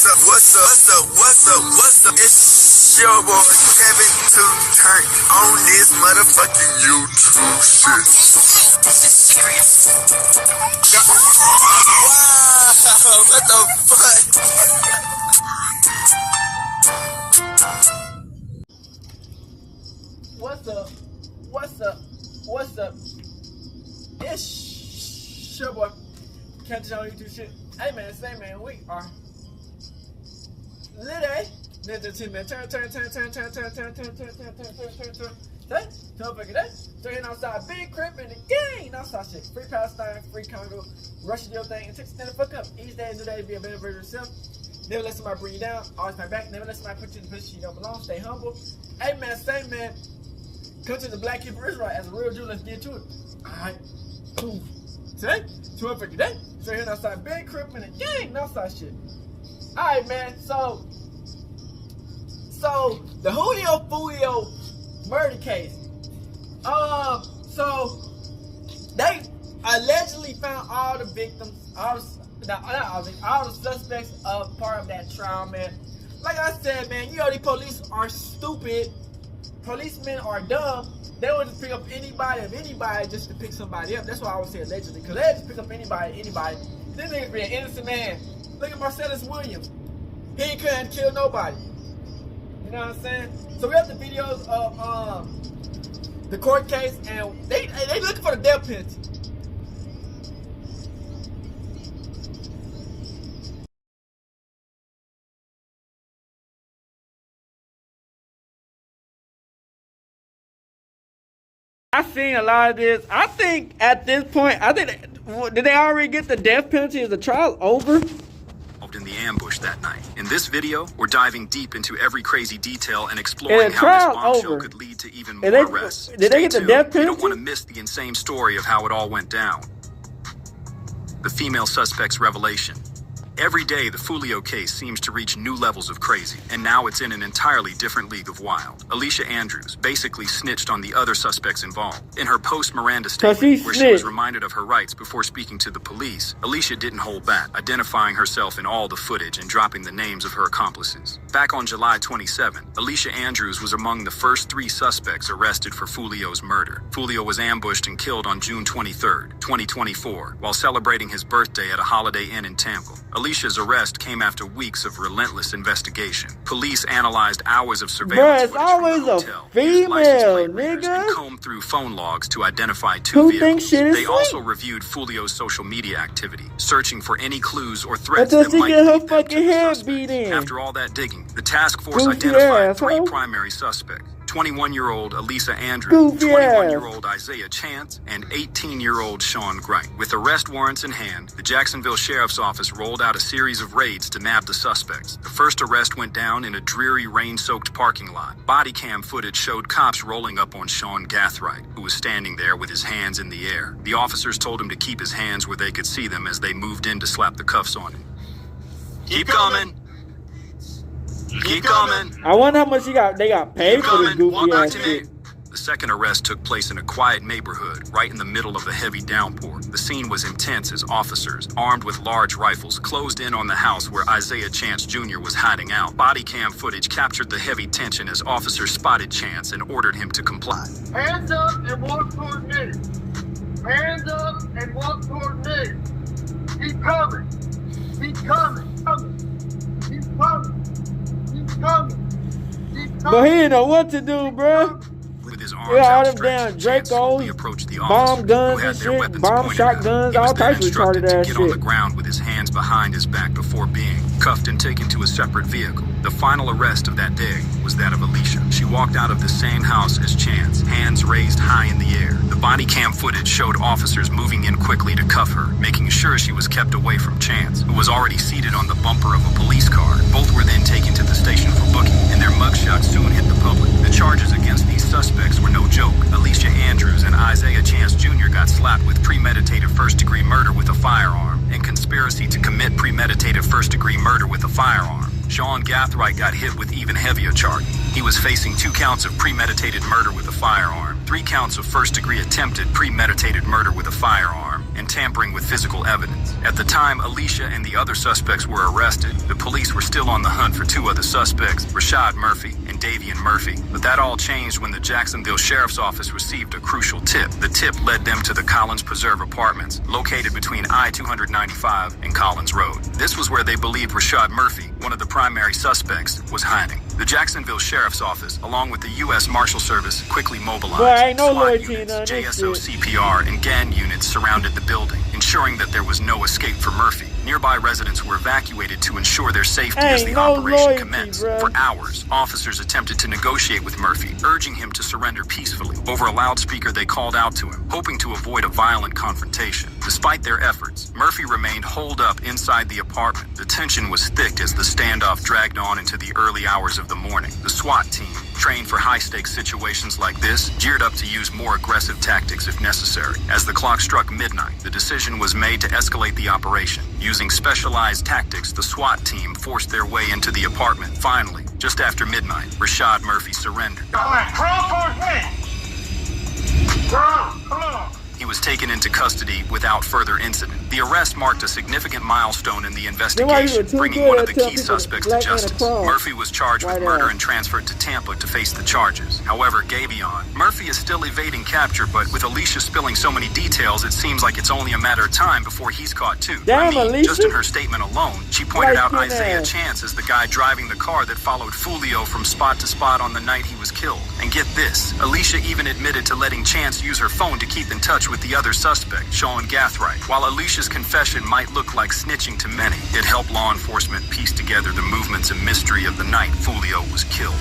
What's up? It's your boy Kevin to turn on this motherfucking YouTube shit. This is serious. Wow, what the fuck? What's up? It's your boy Kevin on YouTube shit. Hey man, we are Rder. Snitchin, man. Turn. Turn outside, big crib in the gang. Outside shit. Free Palestine, free Congo. Russia your thing and take stand the fuck up. Each day, new day, be a better version of yourself. Never let somebody bring you down. Always my back. Never let somebody put you in the position you don't belong. Stay humble. Hey man, come to the Black Hebrew Israelite as a real Jew. Let's get to it. Alright. Boom. Today, 2 for today. Straight outside, big crib in the gang. Outside shit. Alright man, so the Foolio murder case. So they allegedly found all the victims, all the suspects of part of that trial, man. Like I said, man, you know these police are stupid. Policemen are dumb. They would just pick up anybody just to pick somebody up. That's why I would say allegedly, because they just pick up anybody. This nigga be an innocent man. Look at Marcellus Williams. He couldn't kill nobody. You know what I'm saying? So we have the videos of the court case, and they looking for the death penalty. I've seen a lot of this. I think at this point, did they already get the death penalty? Is the trial over? In the ambush that night. In this video, we're diving deep into every crazy detail and exploring how this bombshell could lead to even more arrests. Did they get the death penalty? You don't want to miss the insane story of how it all went down. The female suspect's revelation. Every day, the Foolio case seems to reach new levels of crazy, and now it's in an entirely different league of wild. Alicia Andrews basically snitched on the other suspects involved. In her post-Miranda statement, where she was reminded of her rights before speaking to the police, Alicia didn't hold back, identifying herself in all the footage and dropping the names of her accomplices. Back on July 27, Alicia Andrews was among the first 3 suspects arrested for Foolio's murder. Foolio was ambushed and killed on June 23, 2024, while celebrating his birthday at a Holiday Inn in Tampa. Alicia's arrest came after weeks of relentless investigation. Police analyzed hours of surveillance footage from the hotel, used license plate readers, and combed through phone logs to identify 2 vehicles. They also reviewed Foolio's social media activity, searching for any clues or threats that might lead them to the suspect. After all that digging, the task force identified 3 primary suspects: 21-year-old Alicia Andrews, 21-year-old Isaiah Chance, and 18-year-old Sean Gright. With arrest warrants in hand, the Jacksonville Sheriff's Office rolled out a series of raids to nab the suspects. The first arrest went down in a dreary, rain-soaked parking lot. Body cam footage showed cops rolling up on Sean Gathright, who was standing there with his hands in the air. The officers told him to keep his hands where they could see them as they moved in to slap the cuffs on him. Keep coming. Keep coming. I wonder how much they got paid for this goofy ass shit. The second arrest took place in a quiet neighborhood, right in the middle of a heavy downpour. The scene was intense as officers, armed with large rifles, closed in on the house where Isaiah Chance Jr. was hiding out. Body cam footage captured the heavy tension as officers spotted Chance and ordered him to comply. Hands up and walk toward me. Hands up and walk toward me. Keep coming. Keep coming. Keep coming. But he didn't know what to do, bro. With his arms outstretched, Chance slowly Dracos, approached the bomb guns who had and their shit, weapons bomb pointed shotguns, at him. all types of instructed retarded to ass get on the shit. ground with his hands behind his back before being cuffed and taken to a separate vehicle. The final arrest of that day was that of Alicia. She walked out of the same house as Chance, hands raised high in the air. The body cam footage showed officers moving in quickly to cuff her, making sure she was kept away from Chance, who was already seated on the bumper of a police car. Both were then taken to the station for booking, and their mugshots soon hit the public. The charges against these suspects were no joke. Alicia Andrews and Isaiah Chance Jr. got slapped with premeditated first-degree murder with a firearm and conspiracy to commit premeditated first-degree murder with a firearm. Sean Gathright got hit with even heavier charges. He was facing 2 counts of premeditated murder with a firearm, 3 counts of first-degree attempted premeditated murder with a firearm, and tampering with physical evidence. At the time Alicia and the other suspects were arrested, the police were still on the hunt for two other suspects, Rashad Murphy and Davian Murphy. But that all changed when the Jacksonville Sheriff's Office received a crucial tip. The tip led them to the Collins Preserve Apartments, located between I-295 and Collins Road. This was where they believed Rashad Murphy, one of the primary suspects, was hiding. The Jacksonville Sheriff's Office, along with the U.S. Marshal Service, quickly mobilized. SWAT units, JSO CPR, and GAN units surrounded the building, ensuring that there was no escape for Murphy. Nearby residents were evacuated to ensure their safety as the operation commenced. For hours, officers attempted to negotiate with Murphy, urging him to surrender peacefully. Over a loudspeaker, they called out to him, hoping to avoid a violent confrontation. Despite their efforts, Murphy remained holed up inside the apartment. The tension was thick as the standoff dragged on into the early hours of the morning. The SWAT team, trained for high-stakes situations like this, geared up to use more aggressive tactics if necessary. As the clock struck midnight, the decision was made to escalate the operation. Using specialized tactics, the SWAT team forced their way into the apartment. Finally, just after midnight, Rashad Murphy surrendered. Crawl towards me! Come on! He was taken into custody without further incident. The arrest marked a significant milestone in the investigation, bringing one of the key suspects to justice. Murphy was charged with murder and transferred to Tampa to face the charges. However, Gavion, Murphy is still evading capture, but with Alicia spilling so many details, it seems like it's only a matter of time before he's caught too. Just in her statement alone, she pointed out Isaiah Chance as the guy driving the car that followed Foolio from spot to spot on the night he was killed. And get this, Alicia even admitted to letting Chance use her phone to keep in touch with the other suspect, Sean Gathright. While Alicia's confession might look like snitching to many, it helped law enforcement piece together the movements and mystery of the night Foolio was killed.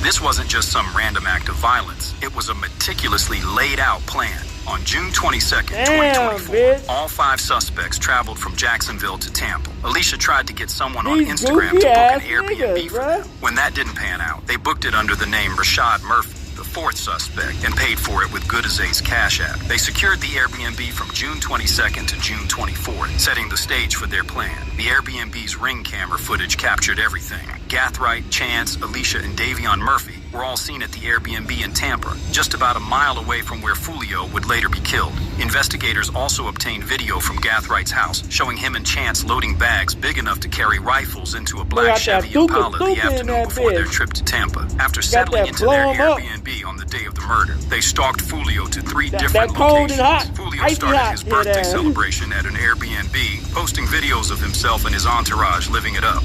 This wasn't just some random act of violence. It was a meticulously laid out plan. On June 22nd, 2024, all 5 suspects traveled from Jacksonville to Tampa. Alicia tried to get someone on Instagram to book an Airbnb for them. When that didn't pan out, they booked it under the name Rashad Murphy, the 4th suspect, and paid for it with Goodazay's Cash App. They secured the Airbnb from June 22nd to June 24th, setting the stage for their plan. The Airbnb's Ring camera footage captured everything. Gathright, Chance, Alicia, and Davion Murphy were all seen at the Airbnb in Tampa, just about a mile away from where Foolio would later be killed. Investigators also obtained video from Gathright's house, showing him and Chance loading bags big enough to carry rifles into a black Chevy Impala the afternoon before their trip to Tampa. After settling into their Airbnb on the day of the murder, they stalked Foolio to 3 different locations. Foolio started his birthday celebration at an Airbnb, posting videos of himself and his entourage living it up.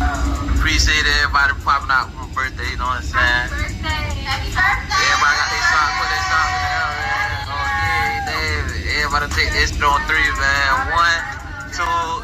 Appreciate everybody popping out for my birthday, you know what I'm saying? Happy birthday! Everybody got their song, put their song in the air, man. Oh, yeah, David. Everybody take this on 3, man. 1,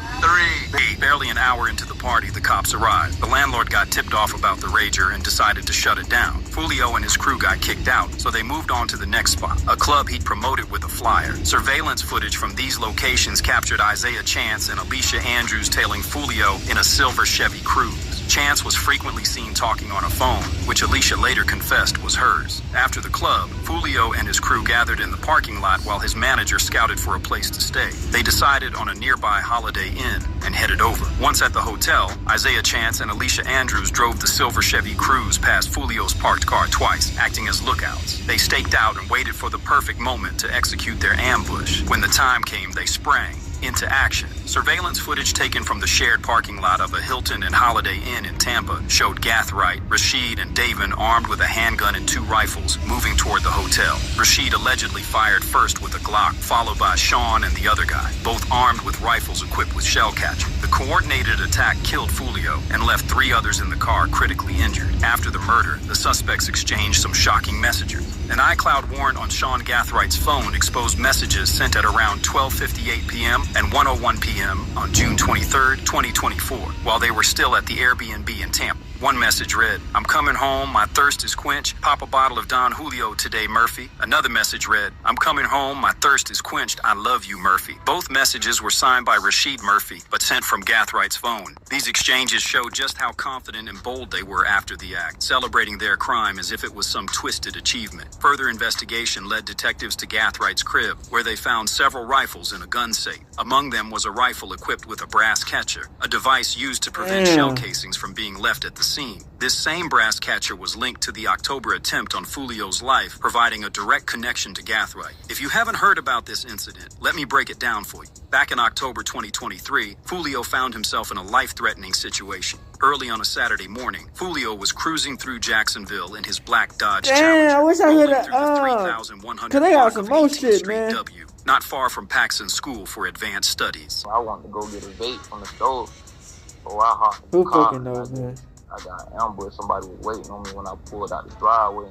2, 3. Barely an hour into the party, the cops arrived. The landlord got tipped off about the rager and decided to shut it down. Foolio and his crew got kicked out, so they moved on to the next spot, a club he'd promoted with a flyer. Surveillance footage from these locations captured Isaiah Chance and Alicia Andrews tailing Foolio in a silver Chevy Cruze. Chance was frequently seen talking on a phone, which Alicia later confessed was hers. After the club, Foolio and his crew gathered in the parking lot while his manager scouted for a place to stay. They decided on a nearby Holiday Inn and headed over. Once at the hotel, Isaiah Chance and Alicia Andrews drove the silver Chevy Cruze past Foolio's parked car twice, acting as lookouts. They staked out and waited for the perfect moment to execute their ambush. When the time came, they sprang into action. Surveillance footage taken from the shared parking lot of a Hilton and Holiday Inn in Tampa showed Gathright, Rashid, and Davin armed with a handgun and 2 rifles moving toward the hotel. Rashid allegedly fired first with a Glock, followed by Sean and the other guy, both armed with rifles equipped with shell catcher. The coordinated attack killed Foolio and left 3 others in the car critically injured. After the murder, the suspects exchanged some shocking messages. An iCloud warrant on Sean Gathright's phone exposed messages sent at around 12:58 p.m. and 1:01 p.m. on June 23, 2024, while they were still at the Airbnb in Tampa. One message read, "I'm coming home, my thirst is quenched, pop a bottle of Don Joolio today, Murphy." Another message read, "I'm coming home, my thirst is quenched, I love you, Murphy." Both messages were signed by Rashid Murphy, but sent from Gathright's phone. These exchanges showed just how confident and bold they were after the act, celebrating their crime as if it was some twisted achievement. Further investigation led detectives to Gathright's crib, where they found several rifles in a gun safe. Among them was a rifle equipped with a brass catcher, a device used to prevent shell casings from being left at the scene. This same brass catcher was linked to the October attempt on Foolio's life, providing a direct connection to Gathright. If you haven't heard about this incident, let me break it down for you. Back in October 2023, Foolio found himself in a life-threatening situation. Early on a Saturday morning, Foolio was cruising through Jacksonville in his black Dodge Challenger, I wish I rolling had through the 3,100 cause they got block some of more 18th shit, Street man. W, not far from Facin School for Advanced Studies. I wanted to go get a vape from the store. So I hopped in the Who car. fucking knows, man? I got ambushed. Somebody was waiting on me when I pulled out the driveway.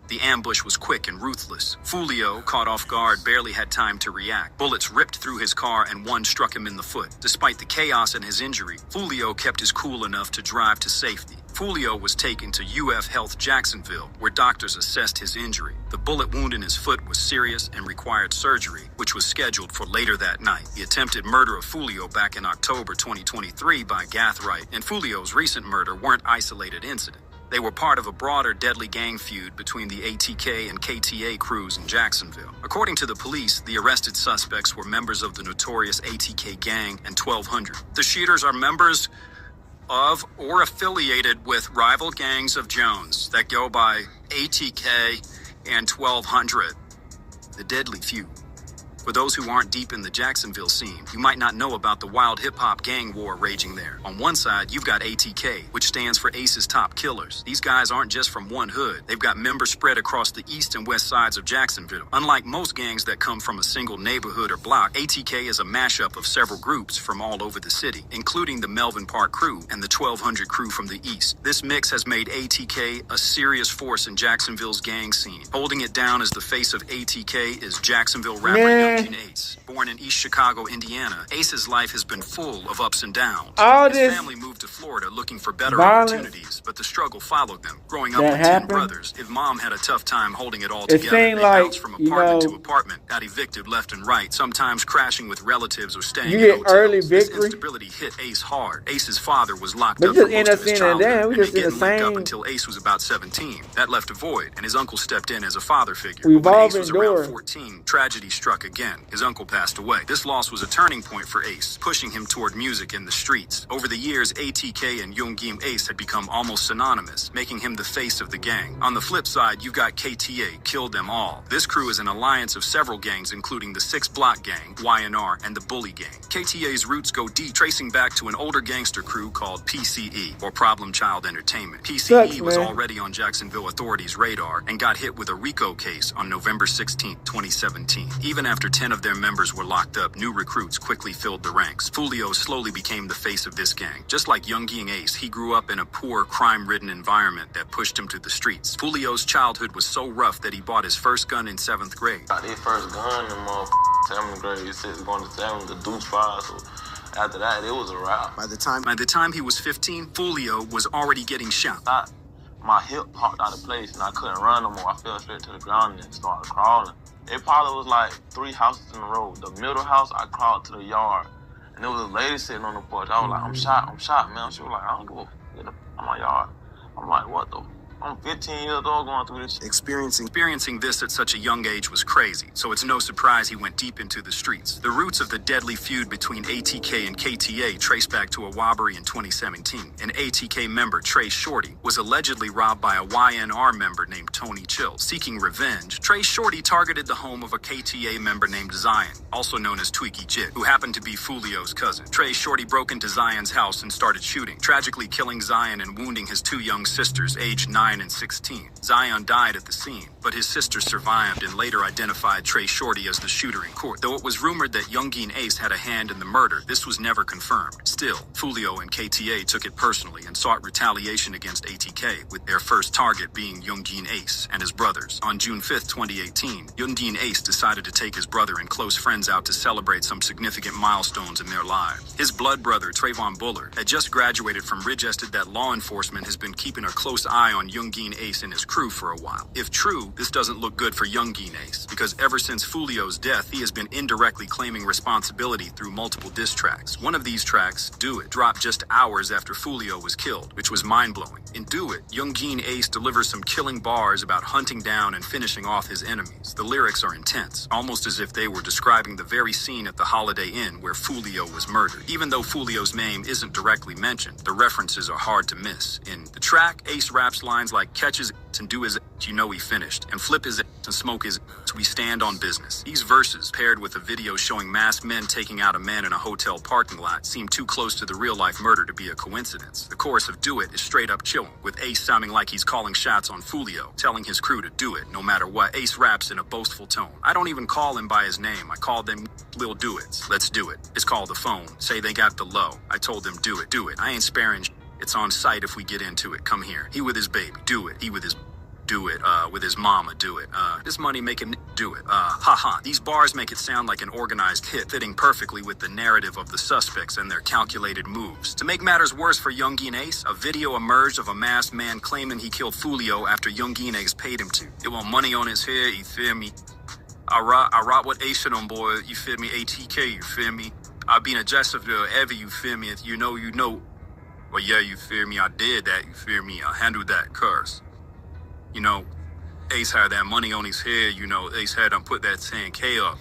The ambush was quick and ruthless. Foolio, caught off guard, barely had time to react. Bullets ripped through his car and one struck him in the foot. Despite the chaos and his injury, Foolio kept his cool enough to drive to safety. Foolio was taken to UF Health Jacksonville, where doctors assessed his injury. The bullet wound in his foot was serious and required surgery, which was scheduled for later that night. The attempted murder of Foolio back in October 2023 by Gathright and Foolio's recent murder weren't isolated incidents. They were part of a broader deadly gang feud between the ATK and KTA crews in Jacksonville. According to the police, the arrested suspects were members of the notorious ATK gang and 1200. The shooters are members of or affiliated with rival gangs of Jones that go by ATK and 1200. The deadly feud. For those who aren't deep in the Jacksonville scene, you might not know about the wild hip-hop gang war raging there. On one side, you've got ATK, which stands for Ace's Top Killers. These guys aren't just from one hood. They've got members spread across the east and west sides of Jacksonville. Unlike most gangs that come from a single neighborhood or block, ATK is a mashup of several groups from all over the city, including the Melvin Park crew and the 1200 crew from the east. This mix has made ATK a serious force in Jacksonville's gang scene. Holding it down as the face of ATK is Jacksonville rapper Youngin Ace. Born in East Chicago, Indiana, Ace's life has been full of ups and downs. His family moved to Florida looking for better opportunities, but the struggle followed them. Growing up with 10 brothers, his mom had a tough time holding it all together. They bounced from apartment to apartment, got evicted left and right, sometimes crashing with relatives or staying in hotels. Early this victory. instability hit Ace hard. Ace's father was locked up for most of his childhood, and he didn't wake up until Ace was about 17. That left a void, and his uncle stepped in as a father figure. When Ace was around 14, tragedy struck again. His uncle passed away. This loss was a turning point for Ace, pushing him toward music in the streets. Over the years, ATK and Youngin Ace had become almost synonymous, making him the face of the gang. On the flip side, you've got KTA, Kill Them All. This crew is an alliance of several gangs, including the 6 Block Gang, YNR, and the Bully Gang. KTA's roots go deep, tracing back to an older gangster crew called PCE, or Problem Child Entertainment. PCE was already on Jacksonville authorities' radar and got hit with a RICO case on November 16, 2017. Even after 10 of their members were locked up, new recruits quickly filled the ranks. Foolio slowly became the face of this gang. Just like Youngin Ace, he grew up in a poor, crime-ridden environment that pushed him to the streets. Foolio's childhood was so rough that he bought his first gun in 7th grade. Got their first gun in 7th grade, 6 going to 7, the Deuce 5, so after that, it was a wrap. By the time he was 15, Foolio was already getting shot. My hip popped out of place and I couldn't run no more. I fell straight to the ground and started crawling. It probably was like 3 houses in a row. The middle house, I crawled to the yard. And there was a lady sitting on the porch. I was like, I'm shot, man. She was like, I don't give a fuck in my yard. I'm like, what the? I'm 15 years old going through this shit. Experiencing this at such a young age was crazy, so it's no surprise he went deep into the streets. The roots of the deadly feud between ATK and KTA trace back to a robbery in 2017. An ATK member, Trey Shorty, was allegedly robbed by a YNR member named Tony Chill. Seeking revenge, Trey Shorty targeted the home of a KTA member named Zion, also known as Tweaky Jit, who happened to be Foolio's cousin. Trey Shorty broke into Zion's house and started shooting, tragically killing Zion and wounding his 2 young sisters, aged 9 and 16. Zion died at the scene, but his sister survived and later identified Trey Shorty as the shooter in court. Though it was rumored that Youngin Ace had a hand in the murder, this was never confirmed. Still, Foolio and KTA took it personally and sought retaliation against ATK, with their first target being Youngin Ace and his brothers. On June 5th, 2018, Youngin Ace decided to take his brother and close friends out to celebrate some significant milestones in their lives. His blood brother, Trayvon Buller, had just graduated from Ridgested that law enforcement has been keeping a close eye on Youngin Ace and his crew for a while. If true, this doesn't look good for Youngin Ace, because ever since Foolio's death, he has been indirectly claiming responsibility through multiple diss tracks. One of these tracks, Do It, dropped just hours after Foolio was killed, which was mind-blowing. In Do It, Youngin Ace delivers some killing bars about hunting down and finishing off his enemies. The lyrics are intense, almost as if they were describing the very scene at the Holiday Inn where Foolio was murdered. Even though Foolio's name isn't directly mentioned, the references are hard to miss. In the track, Ace raps lines like catch his and do his you know he finished, and flip his and smoke his we stand on business. These verses, paired with a video showing masked men taking out a man in a hotel parking lot, seem too close to the real-life murder to be a coincidence. The chorus of Do It is straight up chilling, with Ace sounding like he's calling shots on Foolio, telling his crew to do it no matter what. Ace raps in a boastful tone. I don't even call him by his name. I call them Lil Do It's. Let's do it. It's called the phone. Say they got the low. I told them do it. Do it. I ain't sparing. It's on site if we get into it. Come here. He with his baby. Do it. He with his do it, with his mama, do it, this money making do it, haha. These bars make it sound like an organized hit, fitting perfectly with the narrative of the suspects and their calculated moves. To make matters worse for Youngin Ace, a video emerged of a masked man claiming he killed Foolio after Youngin Ace paid him to. It want money on his head, you feel me? I rock with Ace on boy, you feel me? ATK, you feel me? I been a Jessica ever, you feel me? If you know, you know. Well, yeah, you feel me? I did that, you feel me? I handled that curse. You know, Ace had that money on his head, you know, Ace had him put that 10K up.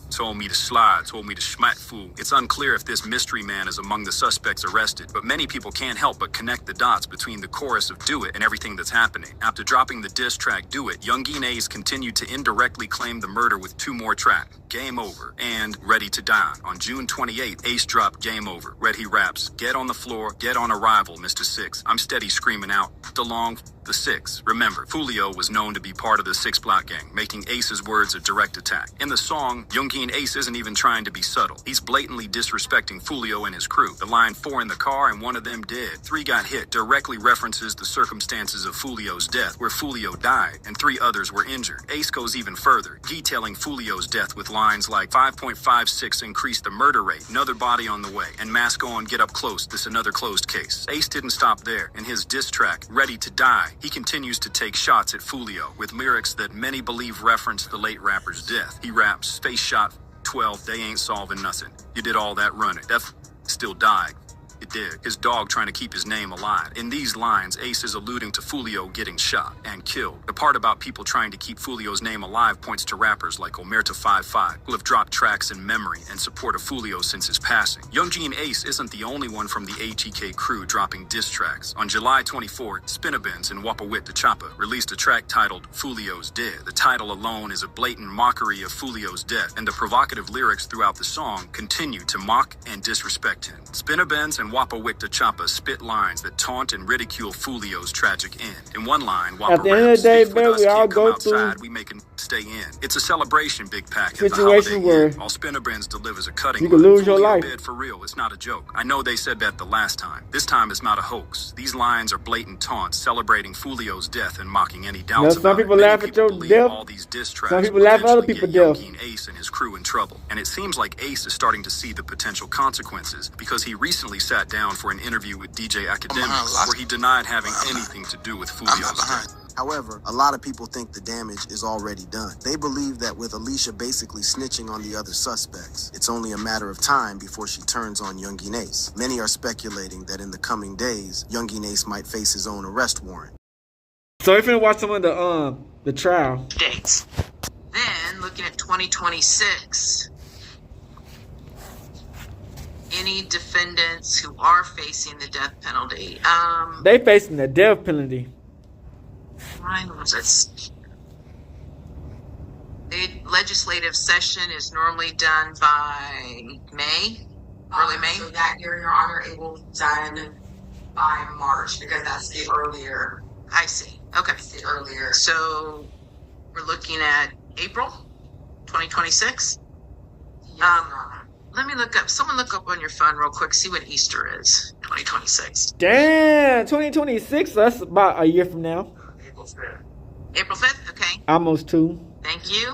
Told me to slide, told me to schmat fool. It's unclear if this mystery man is among the suspects arrested, but many people can't help but connect the dots between the chorus of Do It and everything that's happening. After dropping the diss track Do It, Youngin Ace continued to indirectly claim the murder with two more tracks, Game Over and Ready to Die. On June 28th, Ace dropped Game Over. He raps, get on the floor, get on arrival, Mr. Six. I'm steady screaming out, along the Six. Remember, Foolio was known to be part of the Six Block Gang, making Ace's words a direct attack. In the song, Youngin Ace isn't even trying to be subtle. He's blatantly disrespecting Foolio and his crew. The line 4 in the car and one of them dead, 3 got hit directly references the circumstances of Foolio's death, where Foolio died and 3 others were injured. Ace goes even further, detailing Foolio's death with lines like 5.56 increased the murder rate, another body on the way, and mask on, get up close, this another closed case. Ace didn't stop there. In his diss track, Ready to Die, he continues to take shots at Foolio with lyrics that many believe reference the late rapper's death. He raps, space shot 12, they ain't solving nothing. You did all that running. That still died. It did. His dog trying to keep his name alive. In these lines, Ace is alluding to Foolio getting shot and killed. The part about people trying to keep Foolio's name alive points to rappers like Omerta55, who have dropped tracks in memory and support of Foolio since his passing. Youngin Ace isn't the only one from the ATK crew dropping diss tracks. On July 24th, Spinabins and Wapawit the Chopper released a track titled Foolio's Dead. The title alone is a blatant mockery of Foolio's death, and the provocative lyrics throughout the song continue to mock and disrespect him. Spinabins and Wapawit the Chopper spit lines that taunt and ridicule Foolio's tragic end. In one line, Wappa at the end of raps, the day, "Beef with man, us, we all can't come go outside, through we making stay in." It's a celebration, Big Pack, at the situation Holiday where Inn, while Spinabins delivers a cutting you can line. lose your Foolio life. dead for real, it's not a joke. I know they said that the last time. This time it's not a hoax. These lines are blatant taunts celebrating Foolio's death and mocking any doubts some about people it. Many laugh at people your believe death. all these diss tracks Some people will laugh at other eventually people's get death. Youngin Ace and his crew in trouble. And it seems like Ace is starting to see the potential consequences because he recently sat down for an interview with DJ Academics where he denied having anything to do with Foolio's death. However, a lot of people think the damage is already done. They believe that with Alicia basically snitching on the other suspects, it's only a matter of time before she turns on Youngin Ace. Many are speculating that in the coming days, Youngin Ace might face his own arrest warrant. So if you watch some of the trial dates. Then looking at 2026, any defendants who are facing the death penalty. they facing the death penalty. Mine was it? The legislative session is normally done by May, early May. So that year, Your Honor, it will be done by March because that's the earlier. I see. Okay. That's the earlier. So we're looking at April 2026. Yes, Your Honor. Let me look up. Someone look up on your phone real quick. See when Easter is. 2026. Damn, 2026. That's about a year from now. April 5th. Okay. Almost 2. Thank you.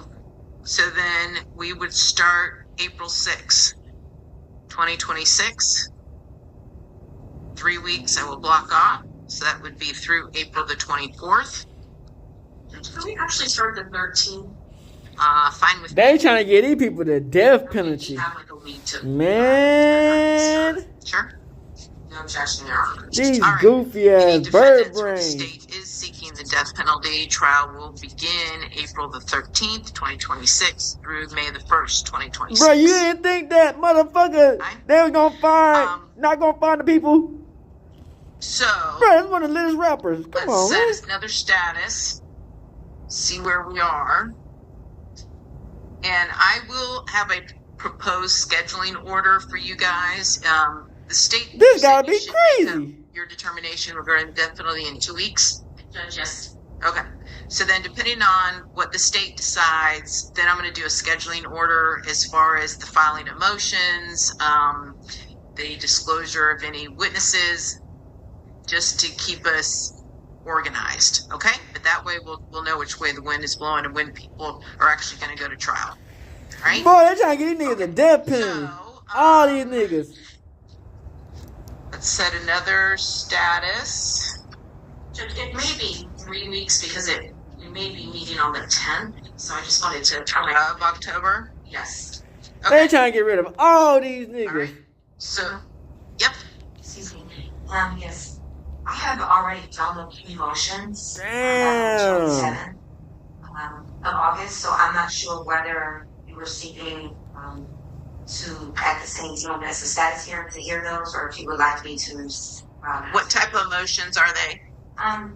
So then we would start April 6th, 2026. 3 weeks I will block off. So that would be through April the 24th. Can we actually start the 13th? Fine with They me. trying to get these people the death penalty. Have like a week to Man. Sure. No objection, Your Honor. These All right. goofy Any ass bird defendants where the brains. state is seeking the death penalty, trial will begin April the 13th, 2026 through May the 1st, 2026. Bro, you didn't think that motherfucker they was gonna find, not gonna find the people? So, bro, that's one of the latest rappers. Come on, man. let's set another status, see where we are. And I will have a proposed scheduling order for you guys. The state. This gotta be crazy. Your determination regarding the death penalty in 2 weeks. Judge, yes. Okay. So then, depending on what the state decides, then I'm going to do a scheduling order as far as the filing of motions, the disclosure of any witnesses, just to keep us organized. Okay. But that way, we'll know which way the wind is blowing and when people are actually going to go to trial. All right. Boy, they trying to get these niggas a death penalty. So, all these niggas. Let's set another status. Judge, it may be 3 weeks because we may be meeting on the 10th. So I just wanted to try of October. Yes. Okay. They trying to get rid of all these niggas. All right. So, yep. Excuse me. Yes. I have already done the pre-motions. Damn. On the 27th of August, so I'm not sure whether you were seeking to at the same time as the status hearing to hear those, or if you would like me to. What type of motions are they? A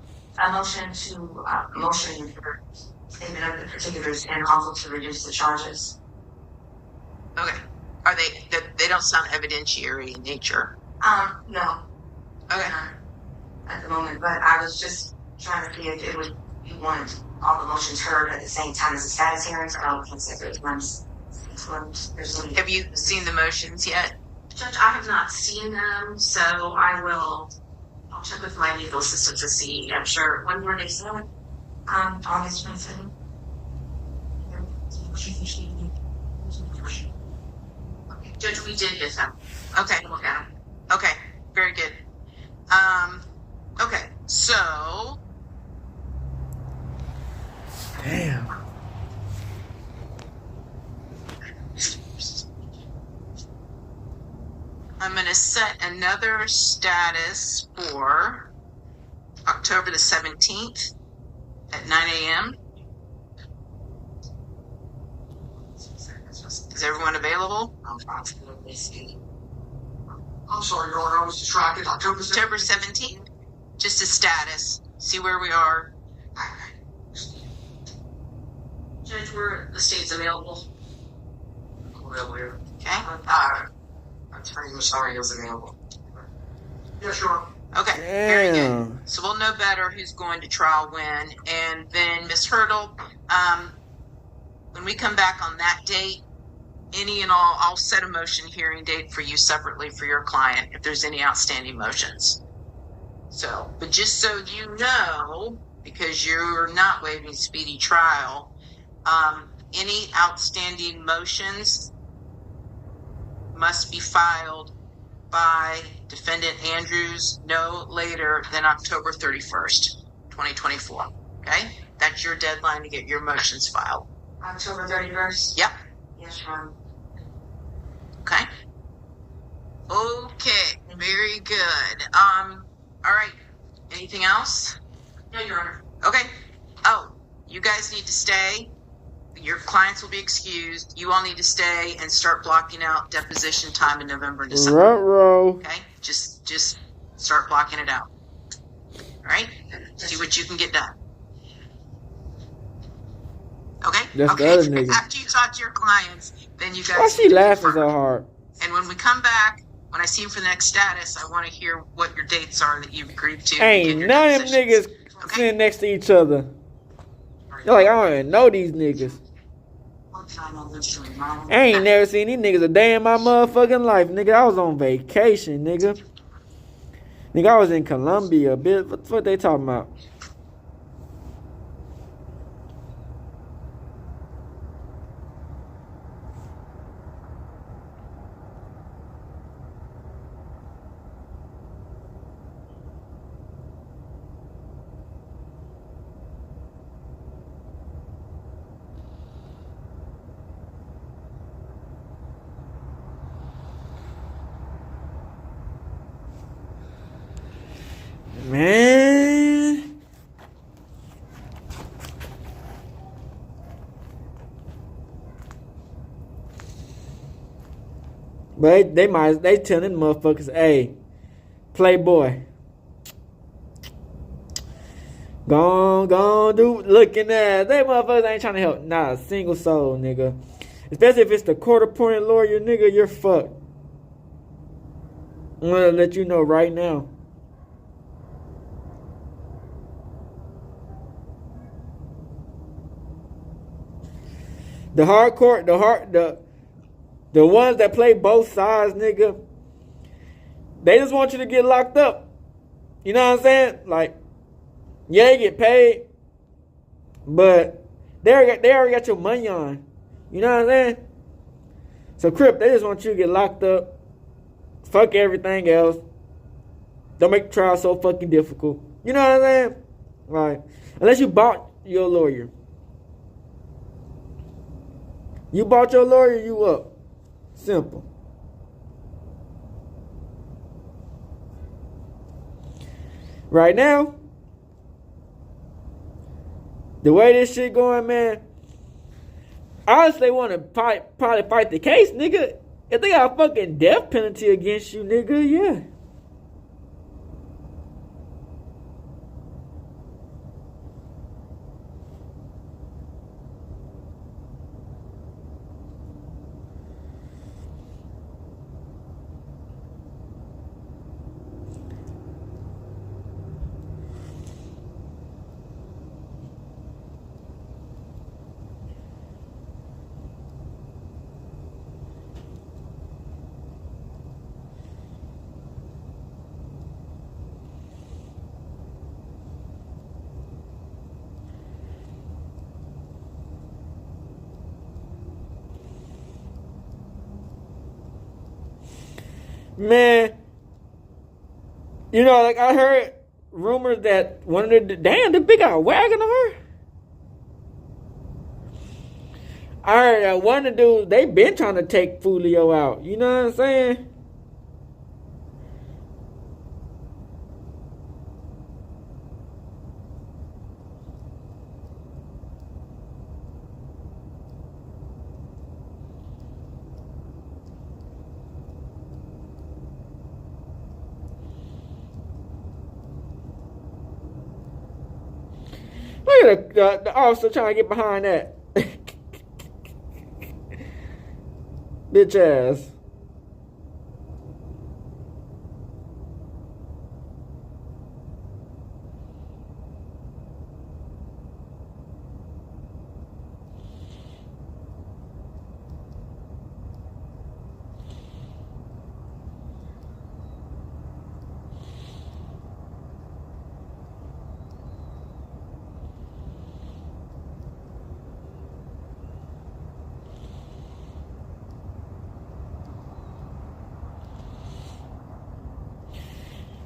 motion for statement of the particulars and also to reduce the charges. Okay. Are they don't sound evidentiary in nature? No. Okay. At the moment, but I was just trying to see if you wanted all the motions heard at the same time as the status hearings, or all separate ones. Have you seen the motions yet? Judge, I have not seen them, so I'll check with my legal assistant to see. I'm sure. When were they sent? August 27th. Okay, Judge, we did get them. Okay. Look at them. Okay. Very good. Okay. So. Damn. I'm going to set another status for October the 17th at 9 a.m. Is everyone available? I'm sorry, Your Honor, I was distracted. October 17th? Just a status. See where we are. Judge, were the states available? Okay. Attorney Musari is available. Yeah, sure. Okay, very good. So we'll know better who's going to trial when. And then, Ms. Hurdle, when we come back on that date, any and all, I'll set a motion hearing date for you separately for your client if there's any outstanding motions. So, but just so you know, because you're not waiving speedy trial, any outstanding motions must be filed by Defendant Andrews no later than October 31st, 2024. Okay? That's your deadline to get your motions filed. October 31st? Yep. Yes, Your Honor. Okay. Okay. Very good. All right. Anything else? No, Your Honor. Okay. Oh, you guys need to stay. Your clients will be excused. You all need to stay and start blocking out deposition time in November and December. Ruh-roh. Okay? Just start blocking it out. All right? See what you can get done. Okay? That's okay. the other nigga. After you talk to your clients, then you guys. Why she laughing so hard? And when we come back, when I see you for the next status, I want to hear what your dates are that you've agreed to. Ain't none of them niggas sitting next to each other. You're like, I don't even know these niggas. I ain't never seen these niggas a day in my motherfucking life, nigga. I was on vacation, nigga. Nigga, I was in Colombia, bitch. What the fuck they talking about? Man. But they telling motherfuckers, hey, Playboy. Gone, do looking at they motherfuckers ain't trying to help not a single soul, nigga. Especially if it's the court-appointed lawyer, nigga, you're fucked. I'm gonna let you know right now. The ones that play both sides, nigga, they just want you to get locked up. You know what I'm saying? Like, yeah, they get paid, but they already got your money on. You know what I'm saying? So, Crip, they just want you to get locked up. Fuck everything else. Don't make the trial so fucking difficult. You know what I'm saying? Like, unless you bought your lawyer. You bought your lawyer, you up. Simple. Right now, the way this shit going, man, honestly, want to probably fight the case, nigga. If they got a fucking death penalty against you, nigga, yeah. Man, you know, like I heard rumors that one of the big got a wagon on her. I heard that one of the dudes, they been trying to take Foolio out. You know what I'm saying? Look at the officer trying to get behind that. Bitch ass.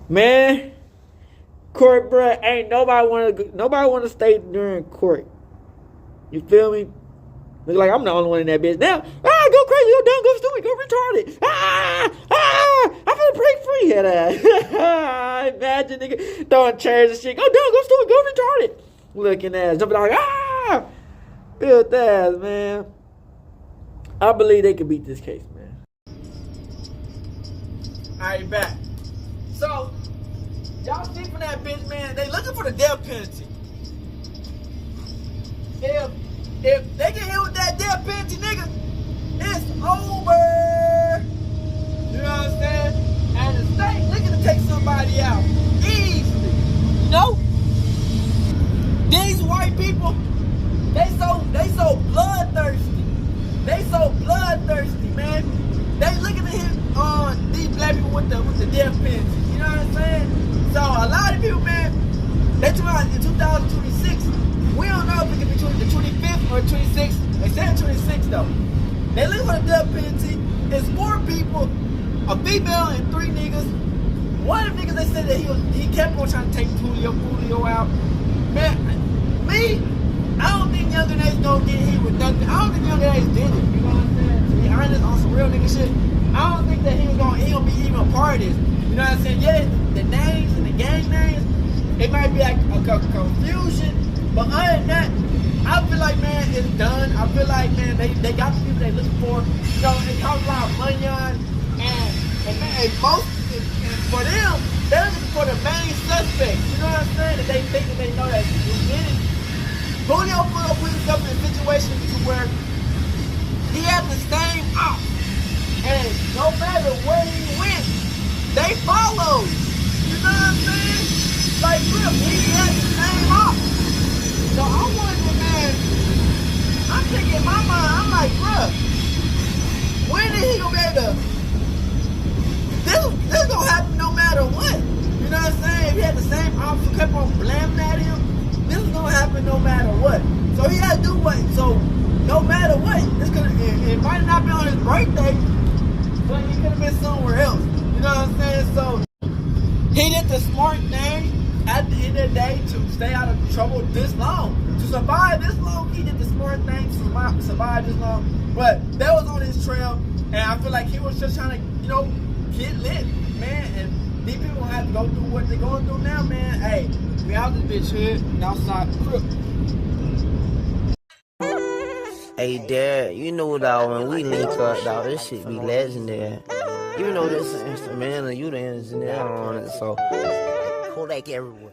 Man, court, bruh, ain't nobody want to stay during court. You feel me? Look like I'm the only one in that bitch now. Go crazy, go dumb, go stupid, go retarded. I'm gonna break free head ass. Imagine nigga throwing chairs and shit. Go dumb, go stupid, go retarded. Looking ass, jumping like built ass, man. I believe they can beat this case, man. Alright, back. So, y'all see from that bitch, man, they looking for the death penalty. If they get hit with that death penalty, nigga, it's over. You know what I'm saying? And the state looking to take somebody out easily. You know? These white people, they so bloodthirsty. They so bloodthirsty, man. They looking to hit on these black people with the death penalty. You know what I'm saying? So a lot of people, man, they talking about in 2026. We don't know if it can be the 25th or 26th. They said 26th though. They looking for the death penalty. It's 4 people, a female and 3 niggas. One of the niggas, they said that he kept on trying to take Joolio out. Man, me, I don't think younger days gonna get hit with nothing. I don't think younger days did it. You know what I'm saying? To be honest, on some real nigga shit, I don't think that he gonna be even a part of this. You know what I'm saying? Yeah, the names and the gang names, it might be like a confusion, but other than that, I feel like, man, it's done. I feel like, man, they got the people they looking for. You know, it costs a lot of money on, and man, and for them, they're looking for the main suspect. You know what I'm saying? That they think that they know that you did it. Joolio put himself in a situation to where he had the same op, and no matter where he went, they followed. You know what I'm saying? Like, look, he had the same op. So I'm wondering, man, I'm thinking in my mind, I'm like, bruh, when is he gonna be able to, this gonna happen no matter what. You know what I'm saying? If he had the same officer kept on blaming at him, this is gonna happen no matter what. So he had to do what? So no matter what, it might not be on his birthday, but he could have been somewhere else. You know what I'm saying? So he did the smart thing at the end of the day to stay out of trouble this long. To survive this long, he did the smart thing to survive this long. But that was on his trail, and I feel like he was just trying to, you know, get lit, man. And these people have to go through what they're going through now, man. Hey, we out this bitch here, and outside the crook. Hey, Dad, you know, dog, when we link up, dog, this shit be legendary. You know this instrumental, you the engineer on it, so Kodak everywhere.